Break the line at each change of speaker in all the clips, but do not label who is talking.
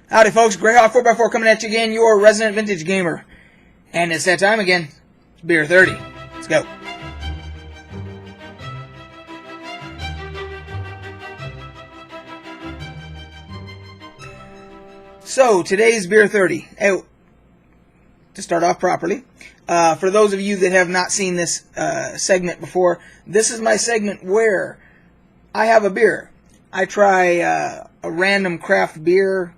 Howdy folks, Greyhawk 4x4 coming at you again, your resident vintage gamer. And it's that time again, it's Beer 30. Let's go. So, today's Beer 30. Oh, to start off properly, for those of you that have not seen this segment before, this is my segment where I have a beer. I try a random craft beer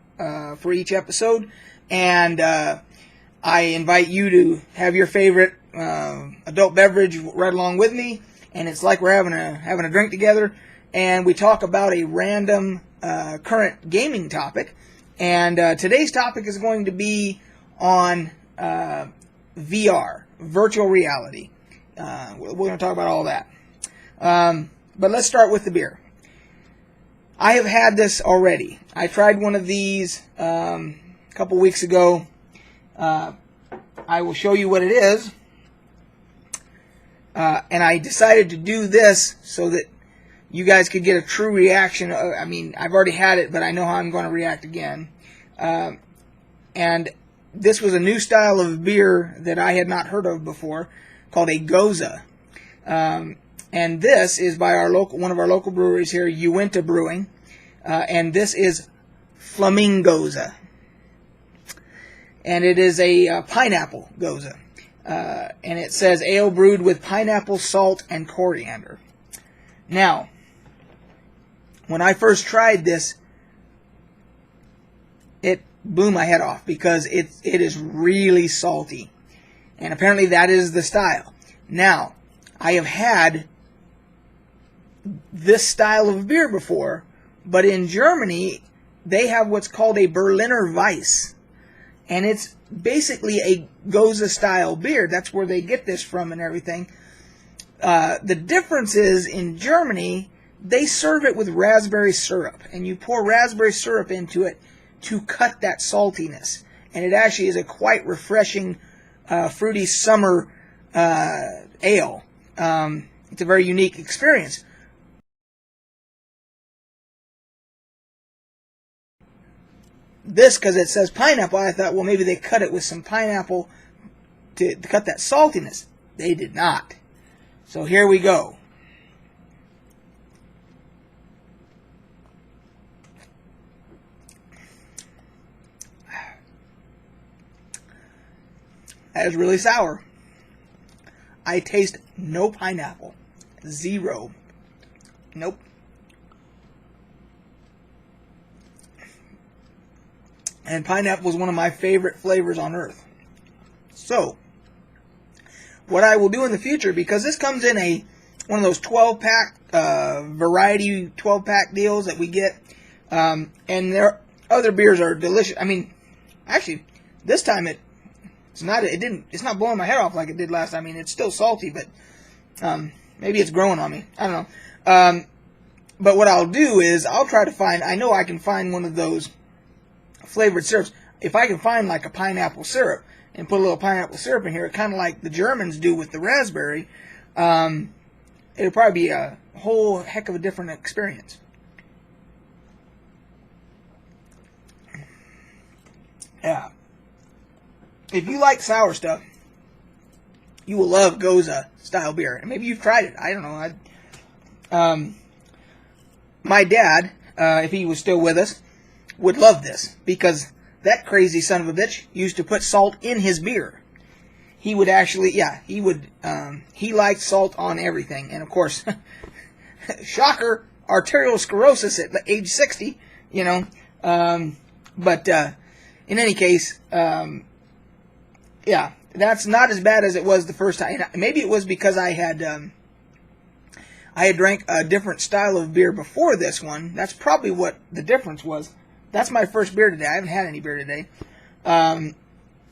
for each episode, and I invite you to have your favorite adult beverage right along with me, and it's like we're having a drink together, and we talk about a random current gaming topic. And today's topic is going to be on VR, virtual reality. We're going to talk about all that. But let's start with the beer. I have had this already. I tried one of these a couple weeks ago. I will show you what it is. And I decided to do this so that you guys could get a true reaction. I mean, I've already had it, but I know how I'm going to react again. And this was a new style of beer that I had not heard of before, called a Gose. And this is by one of our local breweries here, Uinta Brewing. And this is Flamingose. And it is a pineapple Gose. And it says ale brewed with pineapple, salt, and coriander. Now, when I first tried this, it blew my head off because it is really salty. And apparently that is the style. Now, I have had this style of beer before, but in Germany, they have what's called a Berliner Weiss. And it's basically a Gose style beer. That's where they get this from and everything. The difference is, in Germany, they serve it with raspberry syrup. And you pour raspberry syrup into it to cut that saltiness. And it actually is a quite refreshing, fruity summer ale. It's a very unique experience. This, because it says pineapple, I thought, well, maybe they cut it with some pineapple to cut that saltiness. They did not. So here we go. That is really sour. I taste no pineapple. Zero. Nope. And pineapple is one of my favorite flavors on earth. So, what I will do in the future, because this comes in one of those 12-pack, variety 12-pack deals that we get, and their other beers are delicious. I mean, actually, this time it's not blowing my head off like it did last time. I mean, it's still salty, but maybe it's growing on me. I don't know. But what I'll do is I'll try to find. I know I can find one of those flavored syrups. If I can find like a pineapple syrup and put a little pineapple syrup in here, kind of like the Germans do with the raspberry, it'll probably be a whole heck of a different experience. Yeah. If you like sour stuff, you will love Gose style beer. And maybe you've tried it. I don't know. My dad, if he was still with us, would love this, because that crazy son of a bitch used to put salt in his beer. He would actually, he liked salt on everything. And of course, shocker, arterial sclerosis at age 60, you know. But in any case, yeah, that's not as bad as it was the first time. Maybe it was because I had drank a different style of beer before this one. That's probably what the difference was. That's my first beer today. I haven't had any beer today. And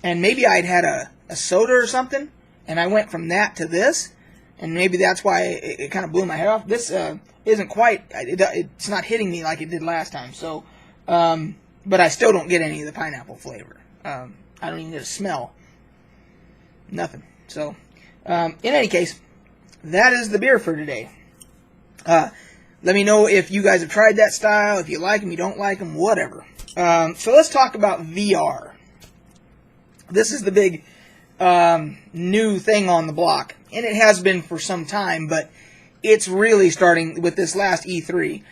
maybe I'd had a soda or something, and I went from that to this, and maybe that's why it kind of blew my head off. This isn't quite, it's not hitting me like it did last time. So, but I still don't get any of the pineapple flavor. I don't even get a smell. Nothing. So, in any case, that is the beer for today. Let me know if you guys have tried that style, if you like them, you don't like them, whatever. So let's talk about VR. This is the big new thing on the block, and it has been for some time, but it's really starting with this last E3.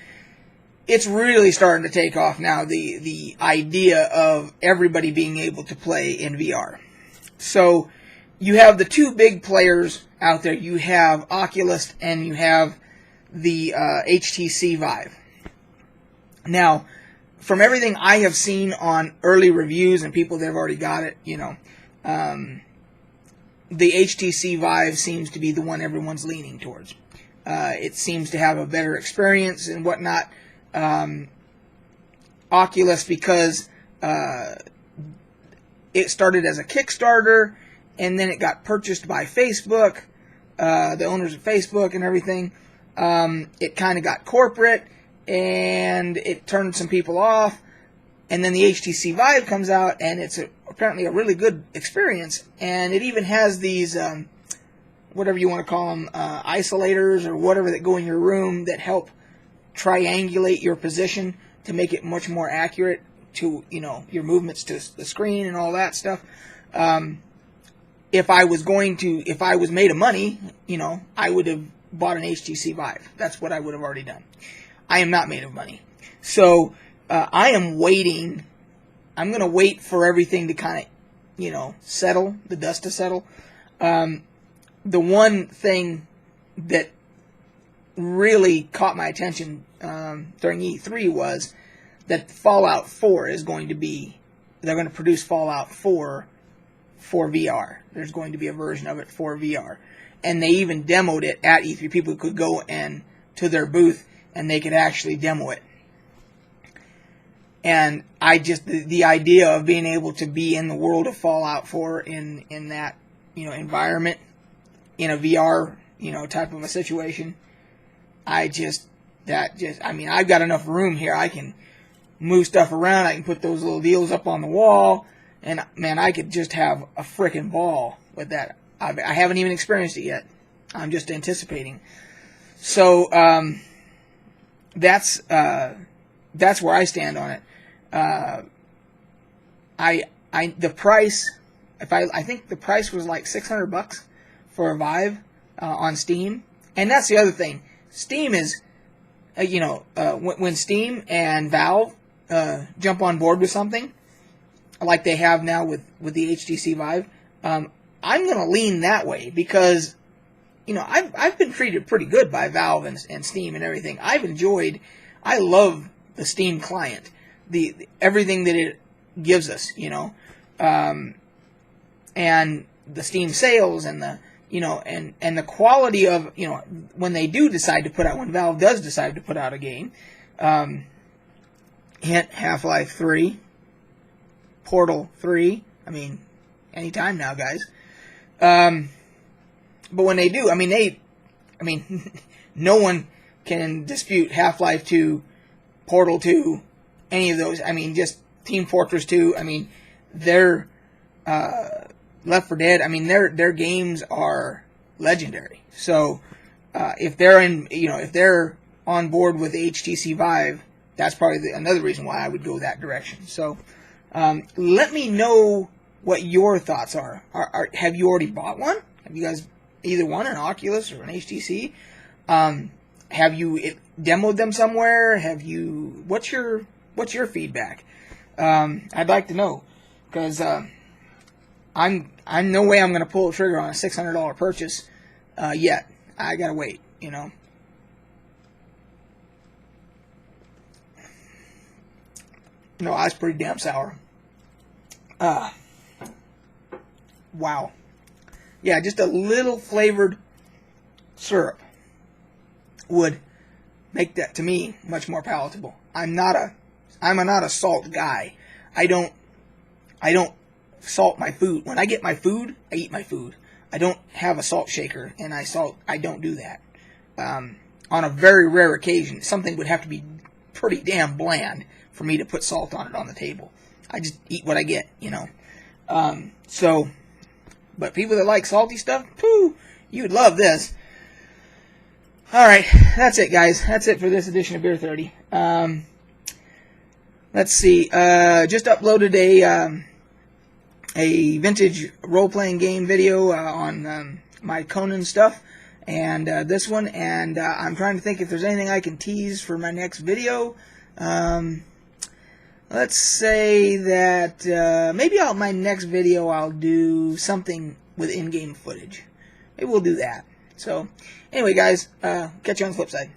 It's really starting to take off now, the idea of everybody being able to play in VR. So you have the two big players out there. You have Oculus and you have the HTC Vive. Now, from everything I have seen on early reviews and people that have already got it, you know, the HTC Vive seems to be the one everyone's leaning towards. It seems to have a better experience and whatnot. Oculus, because it started as a Kickstarter and then it got purchased by Facebook, the owners of Facebook and everything. It kind of got corporate and it turned some people off. And then the HTC Vive comes out and it's apparently a really good experience. And it even has these, whatever you want to call them, isolators or whatever that go in your room that help triangulate your position to make it much more accurate to, you know, your movements to the screen and all that stuff. If I was made of money, you know, I would have bought an HTC Vive. That's what I would have already done. I am not made of money. So, I am waiting. I'm going to wait for everything to kind of, you know, settle, the dust to settle. The one thing that really caught my attention during E3 was that Fallout 4 is going to be, they're going to produce Fallout 4 for VR. There's going to be a version of it for VR. And they even demoed it at E3. People could go and to their booth and they could actually demo it. And I just, the idea of being able to be in the world of Fallout 4 in that, you know, environment, in a VR, you know, type of a situation, I mean, I've got enough room here. I can move stuff around. I can put those little deals up on the wall. And, man, I could just have a frickin' ball with that. I haven't even experienced it yet. I'm just anticipating. So, that's where I stand on it. The price, I think the price was like $600 for a Vive on Steam. And that's the other thing. Steam is, you know, when Steam and Valve jump on board with something, like they have now with the HTC Vive, I'm going to lean that way because, you know, I've been treated pretty good by Valve and Steam and everything. I love the Steam client, the everything that it gives us, you know, and the Steam sales and the, you know, and the quality of, you know, when Valve does decide to put out a game, hint, Half-Life 3, Portal 3, I mean, anytime now, guys. But when they do, I mean, no one can dispute Half-Life 2, Portal 2, any of those. I mean, just Team Fortress 2. I mean, they're Left 4 Dead. I mean, their games are legendary. So if they're on board with HTC Vive, that's probably another reason why I would go that direction. So let me know what your thoughts are. Have you already bought one? Have you guys either one, an Oculus or an HTC? Have you demoed them somewhere? What's your feedback? I'd like to know, because I'm no way I'm going to pull the trigger on a $600 purchase yet. I gotta wait, you know. No, that's pretty damn sour. Wow. Yeah, just a little flavored syrup would make that, to me, much more palatable. I'm not a salt guy. I don't salt my food. When I get my food, I eat my food. I don't have a salt shaker, and I don't do that. On a very rare occasion, something would have to be pretty damn bland for me to put salt on it on the table. I just eat what I get, you know. But people that like salty stuff, poo, you would love this. Alright, that's it, guys. That's it for this edition of Beer 30. Let's see. Just uploaded a vintage role-playing game video on my Conan stuff, and this one, and I'm trying to think if there's anything I can tease for my next video. Let's say that maybe my next video I'll do something with in-game footage. Maybe we'll do that. So, anyway, guys, catch you on the flip side.